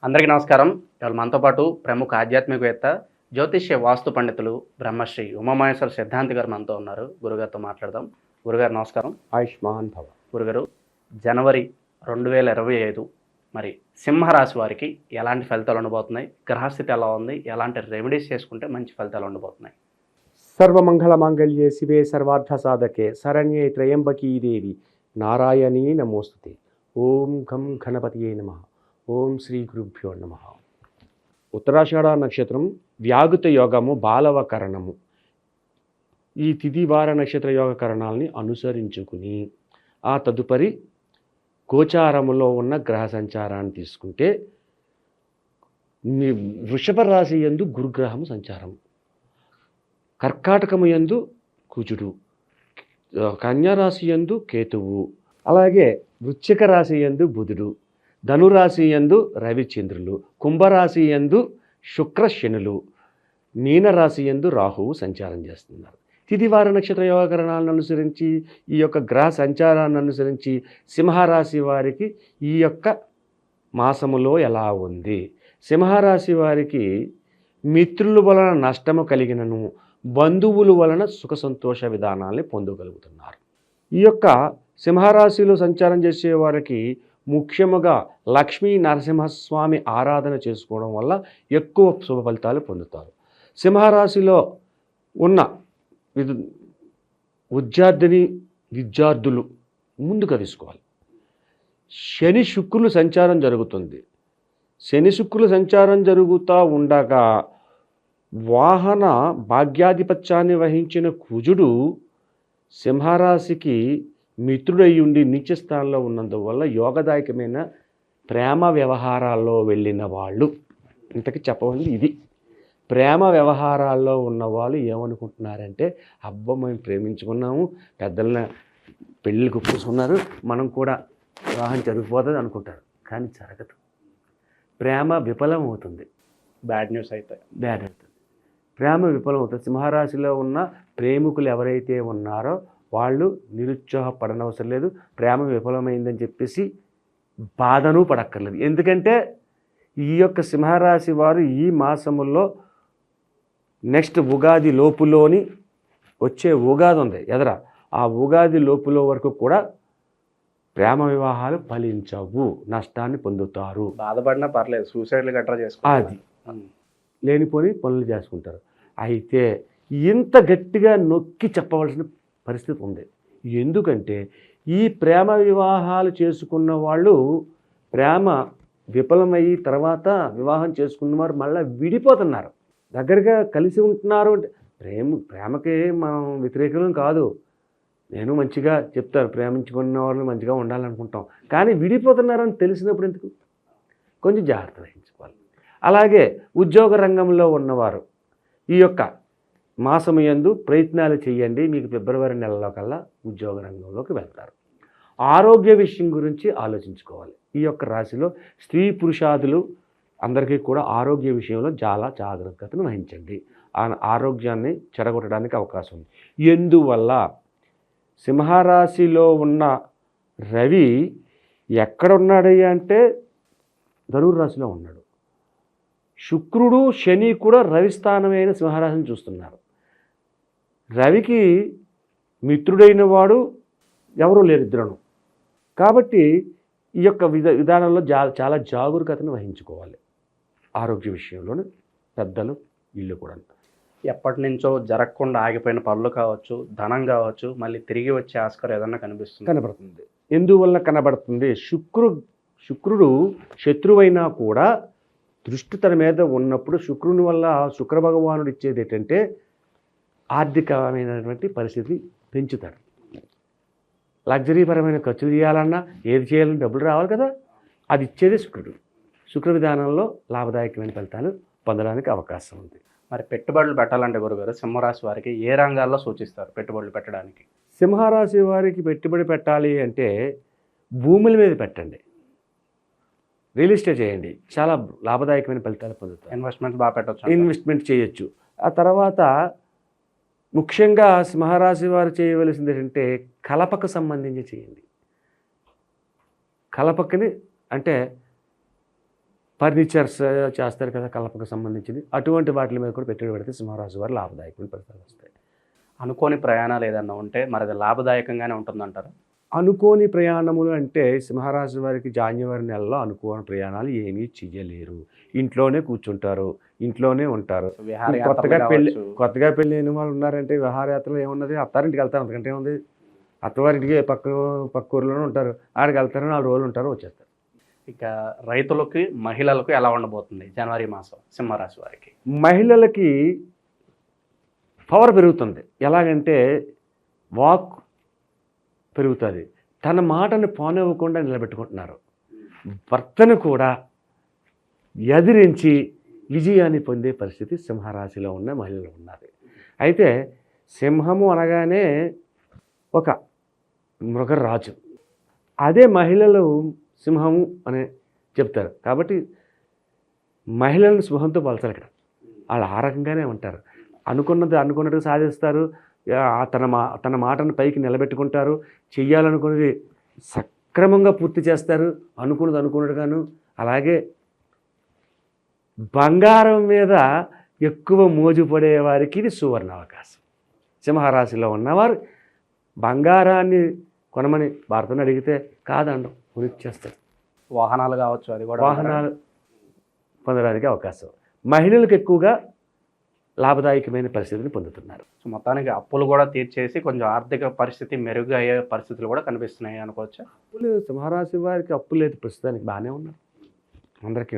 అందరికీ నమస్కారం. ఇవాళ మనతో పాటు ప్రముఖ ఆధ్యాత్మికవేత్త, జ్యోతిష్య వాస్తు పండితులు బ్రహ్మశ్రీ ఉమామహేశ్వర సిద్ధాంతి గారు మనతో ఉన్నారు. గురుగారితో మాట్లాడదాం. గురుగారు నమస్కారం. ఆయుష్మాన్ భవ. గురుగారు, జనవరి 2025 మరి సింహరాశి వారికి ఎలాంటి ఫలితాలు ఉండబోతున్నాయి? గ్రహస్థితి ఎలా ఉంది? ఎలాంటి రెమెడీస్ చేసుకుంటే మంచి ఫలితాలు ఉండబోతున్నాయి? సర్వమంగళ మాంగళ్యే శివే సర్వార్థ సాధకే శరణ్యే త్రయంబకీ దేవి నారాయణీ నమోస్తుతే. ఓం ఘం గణపతియే నమః. ఓం శ్రీ గురుభ్యో నమః. ఉత్తరాషాఢ నక్షత్రం వ్యాగుత యోగము బాలవకరణము. ఈ తిథివార నక్షత్ర యోగ కరణాలని అనుసరించుకుని ఆ తదుపరి గోచారములో ఉన్న గ్రహ సంచారాన్ని తీసుకుంటే వృషభ రాశి యందు గురుగ్రహము సంచారం, కర్కాటకము యందు కుజుడు, కన్యారాశి యందు కేతువు, అలాగే వృశ్చిక రాశి యందు బుధుడు, ధనురాశి యందు రవిచంద్రులు, కుంభరాశి యందు శుక్ర శనులు, మీనరాశి యందు రాహువు సంచారం చేస్తున్నారు. తిథివార నక్షత్ర యోగకరణాలను అనుసరించి ఈ యొక్క గ్రహ సంచారాన్ని అనుసరించి సింహరాశి వారికి ఈ యొక్క మాసములో ఎలా ఉంది? సింహరాశి వారికి మిత్రుల వలన నష్టము కలిగినను బంధువుల వలన సుఖ సంతోష విధానాల్ని పొందగలుగుతున్నారు. ఈ యొక్క సింహరాశిలో సంచారం చేసే వారికి ముఖ్యముగా లక్ష్మీ నరసింహస్వామి ఆరాధన చేసుకోవడం వల్ల ఎక్కువ శుభ ఫలితాలు పొందుతారు. సింహరాశిలో ఉన్న విద్యార్థులు ముందుగా తీసుకోవాలి. శని శుక్రులు సంచారం జరుగుతుంది. శని శుక్రులు సంచారం జరుగుతూ ఉండగా వాహన భాగ్యాధిపత్యాన్ని వహించిన కుజుడు సింహరాశికి మిత్రుడై ఉండి నీచస్థానంలో ఉన్నందువల్ల యోగదాయకమైన ప్రేమ వ్యవహారాల్లో వెళ్ళిన వాళ్ళు, ఇంతకీ చెప్పవలసింది ఇది. ప్రేమ వ్యవహారాల్లో ఉన్నవాళ్ళు ఏమనుకుంటున్నారంటే, అబ్బా మేము ప్రేమించుకున్నాము, పెద్దల పెళ్ళికి ఒప్పుకున్నారు, మనం కూడా వివాహం జరిగిపోతుంది అనుకుంటారు. కానీ జరగదు. ప్రేమ విఫలం అవుతుంది. బ్యాడ్ న్యూస్ అయితే బ్యాడ్ అవుతుంది. ప్రేమ విఫలం అవుతుంది. సింహరాశిలో ఉన్న ప్రేమికులు ఎవరైతే ఉన్నారో వాళ్ళు నిరుత్సాహపడనవసరం లేదు. ప్రేమ విఫలమైందని చెప్పేసి బాధను పడక్కర్లేదు. ఎందుకంటే ఈ యొక్క సింహరాశి వారు ఈ మాసముల్లో నెక్స్ట్ ఉగాది లోపులోని వచ్చే ఉగాది ఉంది ఎదరా, ఆ ఉగాది లోపులో వరకు కూడా ప్రేమ వివాహాలు ఫలించవు, నష్టాన్ని పొందుతారు. బాధపడినా పర్లేదు, సూసైడ్లు గట్రా చేసుకో, అది లేనిపోని పనులు చేసుకుంటారు. అయితే ఇంత గట్టిగా నొక్కి చెప్పవలసిన పరిస్థితి ఉంది. ఎందుకంటే ఈ ప్రేమ వివాహాలు చేసుకున్న వాళ్ళు ప్రేమ విఫలమయ్యి తర్వాత వివాహం చేసుకున్నవారు మళ్ళీ విడిపోతున్నారు. దగ్గరగా కలిసి ఉంటున్నారు అంటే ప్రేమకి మనం వ్యతిరేకం కాదు. నేను మంచిగా చెప్తాను, ప్రేమించుకున్న వాళ్ళు మంచిగా ఉండాలనుకుంటాం. కానీ విడిపోతున్నారని తెలిసినప్పుడు ఎందుకు? కొంచెం జాగ్రత్త వహించుకోవాలి. అలాగే ఉద్యోగ రంగంలో ఉన్నవారు ఈ యొక్క మాసము యందు ప్రయత్నాలు చేయండి. మీకు ఫిబ్రవరి నెలలో కల్లా ఉద్యోగ రంగంలోకి వెళ్తారు. ఆరోగ్య విషయం గురించి ఆలోచించుకోవాలి. ఈ యొక్క రాశిలో స్త్రీ పురుషాదులు అందరికీ కూడా ఆరోగ్య విషయంలో చాలా జాగ్రత్తను వహించండి. ఆరోగ్యాన్ని చెడగొట్టడానికి అవకాశం ఉంది. ఎందువల్ల సింహరాశిలో ఉన్న రవి ఎక్కడ ఉన్నాడు అంటే ధనుర్రాశిలో ఉన్నాడు. శుక్రుడు శని కూడా రవి స్థానమైన సింహరాశిని చూస్తున్నారు. రవికి మిత్రుడైన వాడు ఎవరూ లేరు, ఇద్దరును. కాబట్టి ఈ యొక్క విధానంలో చాలా జాగరూకతను వహించుకోవాలి. ఆరోగ్య విషయంలోనే పెద్దలు వీళ్ళు కూడా. ఎప్పటి నుంచో జరగకుండా ఆగిపోయిన పనులు కావచ్చు, ధనం కావచ్చు, మళ్ళీ తిరిగి వచ్చే ఆస్కారం ఏదన్నా కనబడుతుంది. ఎందువల్ల కనబడుతుంది? శుక్రుడు శత్రువైనా కూడా దృష్టి తన మీద ఉన్నప్పుడు శుక్రుని వల్ల శుక్ర భగవానుడు ఇచ్చేది ఏంటంటే ఆర్థికమైనటువంటి పరిస్థితి పెంచుతాడు. లగ్జరీపరమైన ఖర్చులు చేయాలన్నా ఏది చేయాలన్నా డబ్బులు రావాలి కదా, అది ఇచ్చేది శుక్రుడు. శుక్ర విధానంలో లాభదాయకమైన ఫలితాలు పొందడానికి అవకాశం ఉంది. మరి పెట్టుబడులు పెట్టాలంటే గురుగారు సింహరాశి వారికి ఏ రంగాల్లో సూచిస్తారు పెట్టుబడులు పెట్టడానికి? సింహరాశి వారికి పెట్టుబడి పెట్టాలి అంటే భూముల మీద పెట్టండి, రియల్ ఎస్టేట్ చేయండి, చాలా లాభదాయకమైన ఫలితాలు పొందుతారు. ఇన్వెస్ట్మెంట్ బాగా పెట్టచ్చు, ఇన్వెస్ట్మెంట్ చేయొచ్చు. ఆ తర్వాత ముఖ్యంగా సింహరాశి వారు చేయవలసింది ఏంటంటే కలపకు సంబంధించి చేయండి. కలపకని అంటే ఫర్నిచర్స్ చేస్తారు కదా, కలపకు సంబంధించింది, అటువంటి వాటి మీద కూడా పెట్టుబడి పెడితే సింహరాశి వారు లాభదాయకమైన ఫలితాలు వస్తాయి. అనుకోని ప్రయాణాలు ఏదన్నా ఉంటే మరి అది లాభదాయకంగానే ఉంటుందంటారా? అనుకోని ప్రయాణములు అంటే సింహరాశి వారికి జాన్యువరి నెలలో అనుకోని ప్రయాణాలు ఏమీ చెయ్యలేరు. ఇంట్లోనే కూర్చుంటారు, ఇంట్లోనే ఉంటారు. కొత్తగా పెళ్ళి అయిన వాళ్ళు ఉన్నారంటే విహారయాత్రలు ఏమున్నది, అత్తారింటికి వెళ్తారు, అంతకంటే ఏముంది. అత్తవారింటికి పక్క ఊర్లోనే ఉంటారు, ఆడికి వెళ్తారు, 4 రోజులు ఉంటారు, వచ్చేస్తారు. ఇక రైతులకి మహిళలకు ఎలా ఉండబోతుంది జనవరి మాసం సింహరాశి వారికి? మహిళలకి పవర్ పెరుగుతుంది. ఎలాగంటే వాక్ పెరుగుతుంది, తన మాటను పోనివ్వకుండా నిలబెట్టుకుంటున్నారు. భర్తను కూడా ఎదిరించి విజయాన్ని పొందే పరిస్థితి సింహరాశిలో ఉన్న మహిళలు ఉన్నారు. అయితే సింహము అనగానే ఒక మృగరాజు, అదే మహిళలు సింహము అని చెప్తారు. కాబట్టి మహిళలను సింహంతో పోల్చాలి ఇక్కడ. వాళ్ళు ఆ రకంగానే ఉంటారు. అనుకున్నట్టు సాధిస్తారు, తన మాటను పైకి నిలబెట్టుకుంటారు, చెయ్యాలనుకున్నది సక్రమంగా పూర్తి చేస్తారు, అనుకున్నట్టుగాను. అలాగే బంగారం మీద ఎక్కువ మోజు పడే వారికి ఇది సువర్ణ అవకాశం. సింహరాశిలో ఉన్నవారు బంగారాన్ని కొనమని భర్తను అడిగితే కాదండం, కొనిచ్చేస్తారు. వాహనాలు కావచ్చు, అది కూడా వాహనాలు పొందడానికి అవకాశం. మహిళలకు ఎక్కువగా లాభదాయకమైన పరిస్థితిని పొందుతున్నారు. సో మొత్తానికి అప్పులు కూడా తీర్చేసి కొంచెం ఆర్థిక పరిస్థితి మెరుగు అయ్యే పరిస్థితులు కూడా కనిపిస్తున్నాయి అనుకోవచ్చా? అప్పులు సింహరాశి వారికి అప్పు లేదు, ప్రస్తుతానికి బాగానే ఉన్నారు అందరికీ.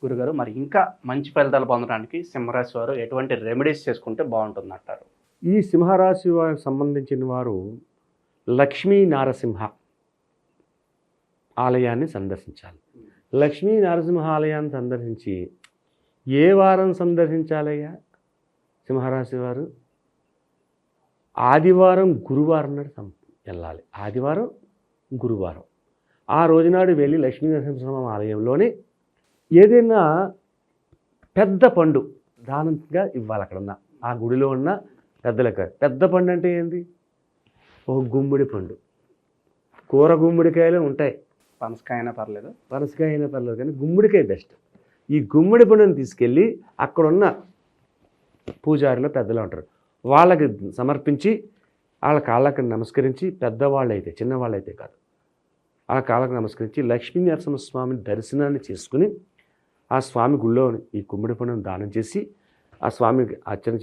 గురుగారు, మరి ఇంకా మంచి ఫలితాలు పొందడానికి సింహరాశి వారు ఎటువంటి రెమెడీస్ చేసుకుంటే బాగుంటుంది అంటారు? ఈ సింహరాశి వారికి సంబంధించిన వారు లక్ష్మీ నారసింహ ఆలయాన్ని సందర్శించాలి. లక్ష్మీ నరసింహ ఆలయాన్ని సందర్శించి ఏ వారం సందర్శించాలయ్యా సింహరాశి వారు? ఆదివారం గురువారం నాడు వెళ్ళాలి. ఆదివారం గురువారం ఆ రోజునాడు వెళ్ళి లక్ష్మీ నరసింహస్వామి ఆలయంలోనే ఏదైనా పెద్ద పండు దానంగా ఇవ్వాలి. అక్కడ ఉన్న ఆ గుడిలో ఉన్న పెద్దలకు. పెద్ద పండు అంటే ఏంటి? ఒక గుమ్మడి పండు. కూర గుమ్మడికాయలు ఉంటాయి, పనసకాయ అయినా పర్లేదు, కానీ గుమ్మడికాయ బెస్ట్. ఈ గుమ్మడి పండుని తీసుకెళ్ళి అక్కడున్న పూజారిలో పెద్దలు ఉంటారు, వాళ్ళకి సమర్పించి వాళ్ళ కాళ్ళకి నమస్కరించి, పెద్దవాళ్ళు అయితే, చిన్నవాళ్ళు అయితే కాదు, ఆ కాళ్ళకు నమస్కరించి లక్ష్మీ నరసింహస్వామిని దర్శనాన్ని చేసుకుని ఆ స్వామి గుళ్ళో ఈ గుమ్మడి పండును దానం చేసి ఆ స్వామికి అర్చన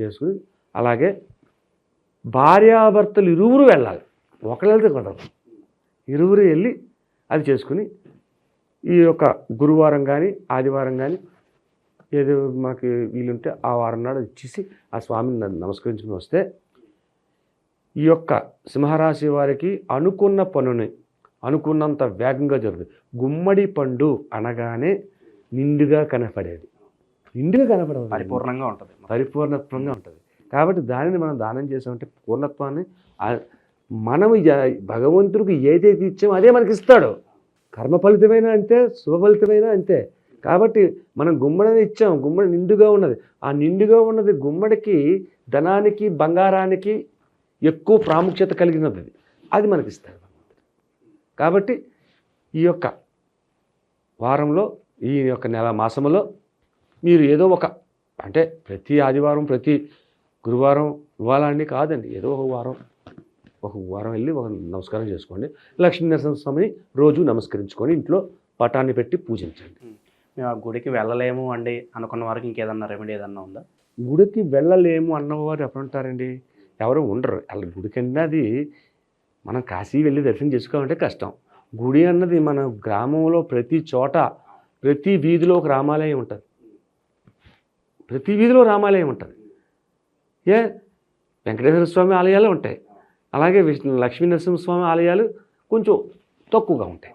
చేసుకుని అలాగే భార్యాభర్తలు ఇరువురు వెళ్ళాలి. ఒకళ్ళు వెళ్తే కుదరదు, ఇరువురు వెళ్ళి అది చేసుకుని ఈ యొక్క గురువారం కానీ ఆదివారం కానీ ఏదో మనకి వీలుంటే ఆ వారం నాడు ఇచ్చేసి ఆ స్వామిని నమస్కరించుకుని వస్తే ఈ యొక్క సింహరాశి వారికి అనుకున్న పనుని అనుకున్నంత వేగంగా జరుగుతుంది. గుమ్మడి పండు అనగానే నిండుగా కనపడేది, పరిపూర్ణత్వంగా ఉంటుంది. కాబట్టి దానిని మనం దానం చేసామంటే పూర్ణత్వాన్ని మనం భగవంతుడికి ఏదైతే ఇచ్చామో అదే మనకి ఇస్తాడు. కర్మ ఫలితమైనా అంతే, శుభ ఫలితమైనా అంతే. కాబట్టి మనం గుమ్మడిని ఇచ్చాం, గుమ్మడి నిండుగా ఉన్నది. ఆ నిండుగా ఉన్నది గుమ్మడికి ధనానికి బంగారానికి ఎక్కువ ప్రాముఖ్యత కలిగినది, అది మనకి ఇస్తాడు. కాబట్టి ఈ యొక్క వారంలో, ఈ యొక్క మాసంలో మీరు ఏదో ఒక, అంటే ప్రతి ఆదివారం ప్రతి గురువారం ఇవ్వాలని కాదండి, ఏదో ఒక వారం వెళ్ళి ఒక నమస్కారం చేసుకోండి. లక్ష్మీ నరసింహస్వామిని రోజు నమస్కరించుకొని ఇంట్లో పటాన్ని పెట్టి పూజించండి. మేము ఆ గుడికి వెళ్ళలేము అండి అనుకున్న వారికి ఇంకేదన్నా రెమెడీ ఏదన్నా ఉందా? గుడికి వెళ్ళలేము అన్నవారు ఎవరు ఉంటారండి? ఎవరు ఉండరు. అలా గుడికి అన్నది మనం కాశీ వెళ్ళి దర్శనం చేసుకోవాలంటే కష్టం. గుడి అన్నది మన గ్రామంలో ప్రతి చోట, ప్రతి వీధిలో ఒక రామాలయం ఉంటుంది. ప్రతి వీధిలో రామాలయం ఉంటుంది. వెంకటేశ్వర స్వామి ఆలయాలు ఉంటాయి, అలాగే లక్ష్మీ నరసింహస్వామి ఆలయాలు కొంచెం తక్కువగా ఉంటాయి.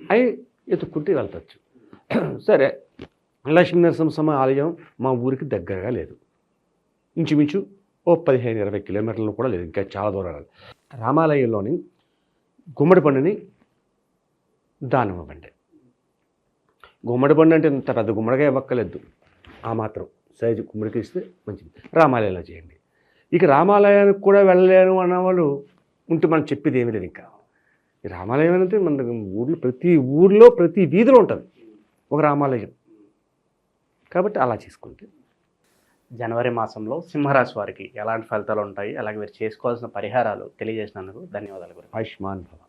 అవి ఎత్తుక్కుంటే వెళ్ళచ్చు. సరే, లక్ష్మీ నరసింహస్వామి ఆలయం మా ఊరికి దగ్గరగా లేదు, ఇంచుమించు ఓ 15-20 కిలోమీటర్లు కూడా లేదు, ఇంకా చాలా దూరాలు. రామాలయంలోని గుమ్మడి పండుని దానం ఇవ్వండి. గుమ్మడి పండు అంటే ఇంత పెద్ద గుమ్మడిగా ఇవ్వక్కలేదు, ఆ మాత్రం సైజు గుమ్మడికి ఇస్తే మంచిది. రామాలయంలో చేయండి. ఇక రామాలయానికి కూడా వెళ్ళలేను అన్నవాళ్ళు ఉంటే మనం చెప్పేది ఏమీ లేదు. ఇంకా ఈ రామాలయం అంటే మన ఊర్లో ప్రతి వీధిలో ఉంటుంది. ఒక రామాలయం. కాబట్టి అలా చేసుకుంటే జనవరి మాసంలో సింహరాశి వారికి ఎలాంటి ఫలితాలు ఉంటాయి, అలాగే మీరు చేసుకోవాల్సిన పరిహారాలు తెలియజేసినందుకు ధన్యవాదాలు గురు. ఆయుష్మాన్ భవ.